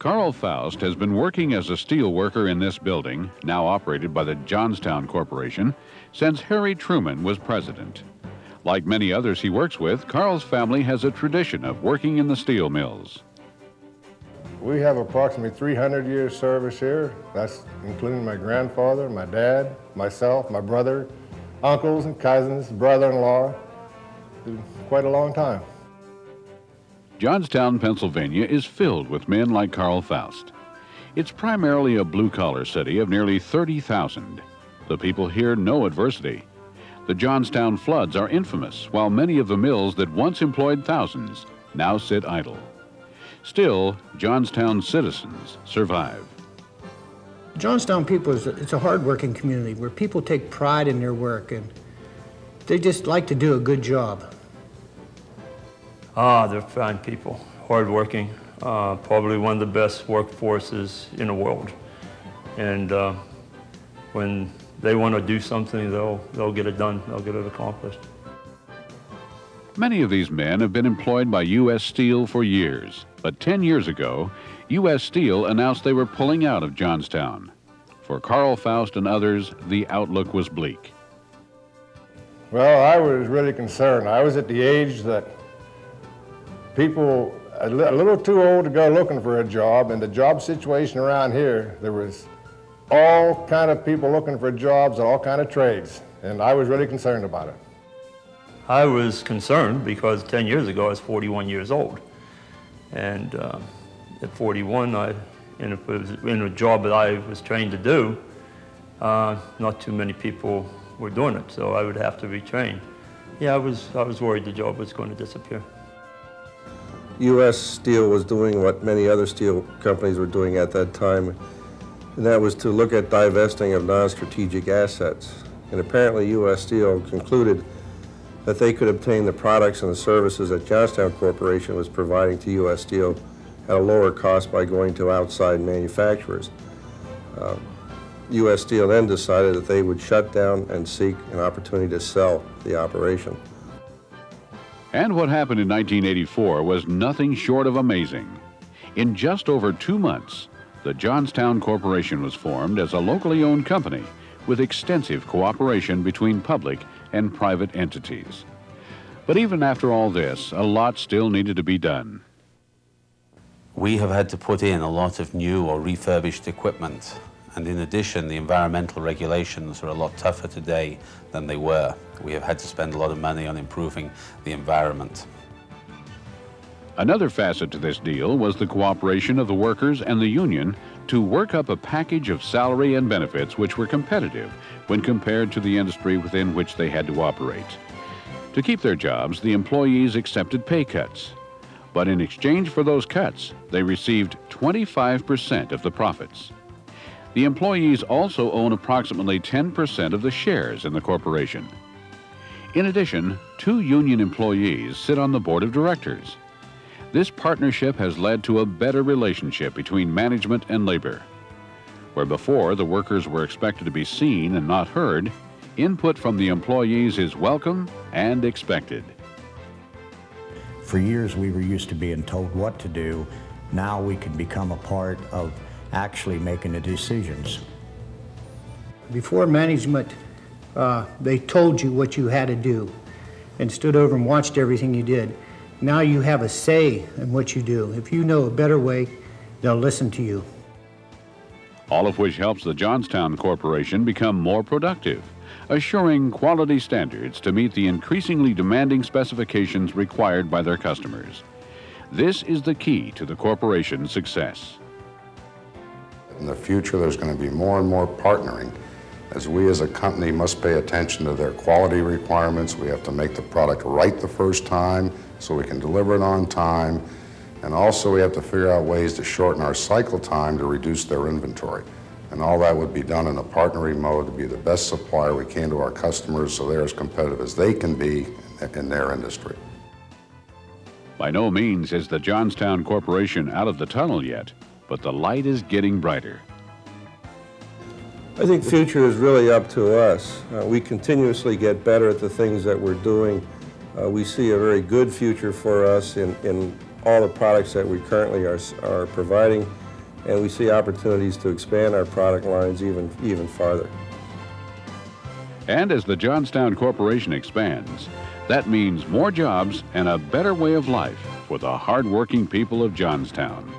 Carl Foust has been working as a steel worker in this building, now operated by the Johnstown Corporation, since Harry Truman was president. Like many others he works with, Carl's family has a tradition of working in the steel mills. We have approximately 300 years service here. That's including my grandfather, my dad, myself, my brother, uncles and cousins, brother-in-law. Quite a long time. Johnstown, Pennsylvania is filled with men like Carl Foust. It's primarily a blue-collar city of nearly 30,000. The people here know adversity. The Johnstown floods are infamous, while many of the mills that once employed thousands now sit idle. Still, Johnstown citizens survive. Johnstown people, it's a hard-working community where people take pride in their work and they just like to do a good job. They're fine people, hard-working, probably one of the best workforces in the world. And when they want to do something, they'll get it done, they'll get it accomplished. Many of these men have been employed by U.S. Steel for years, but 10 years ago, U.S. Steel announced they were pulling out of Johnstown. For Carl Foust and others, the outlook was bleak. Well, I was really concerned. I was at the age that people a little too old to go looking for a job, and the job situation around here, there was all kind of people looking for jobs and all kind of trades, and I was really concerned about it. I was concerned because 10 years ago I was 41 years old, and at 41, in a job that I was trained to do, not too many people were doing it, so I would have to retrain. Yeah, I was worried the job was going to disappear. U.S. Steel was doing what many other steel companies were doing at that time, and that was to look at divesting of non-strategic assets. And apparently U.S. Steel concluded that they could obtain the products and the services that Johnstown Corporation was providing to U.S. Steel at a lower cost by going to outside manufacturers. U.S. Steel then decided that they would shut down and seek an opportunity to sell the operation. And what happened in 1984 was nothing short of amazing. In just over 2 months, the Johnstown Corporation was formed as a locally owned company with extensive cooperation between public and private entities. But even after all this, a lot still needed to be done. We have had to put in a lot of new or refurbished equipment, and in addition, the environmental regulations are a lot tougher today than they were. We have had to spend a lot of money on improving the environment. Another facet to this deal was the cooperation of the workers and the union to work up a package of salary and benefits which were competitive when compared to the industry within which they had to operate. To keep their jobs, the employees accepted pay cuts. But in exchange for those cuts, they received 25% of the profits. The employees also own approximately 10% of the shares in the corporation. In addition, 2 union employees sit on the board of directors. This partnership has led to a better relationship between management and labor. Where before the workers were expected to be seen and not heard, input from the employees is welcome and expected. For years we were used to being told what to do. Now we can become a part of actually making the decisions. Before management, they told you what you had to do and stood over and watched everything you did. Now you have a say in what you do. If you know a better way, they'll listen to you. All of which helps the Johnstown Corporation become more productive, assuring quality standards to meet the increasingly demanding specifications required by their customers. This is the key to the corporation's success. In the future, there's going to be more and more partnering, as we as a company must pay attention to their quality requirements. We have to make the product right the first time so we can deliver it on time, and also we have to figure out ways to shorten our cycle time to reduce their inventory. And all that would be done in a partnering mode to be the best supplier we can to our customers so they're as competitive as they can be in their industry. By no means is the Johnstown Corporation out of the tunnel yet, but the light is getting brighter. I think future is really up to us. We continuously get better at the things that we're doing. We see a very good future for us in all the products that we currently are providing. and we see opportunities to expand our product lines even farther. And as the Johnstown Corporation expands, that means more jobs and a better way of life for the hard-working people of Johnstown.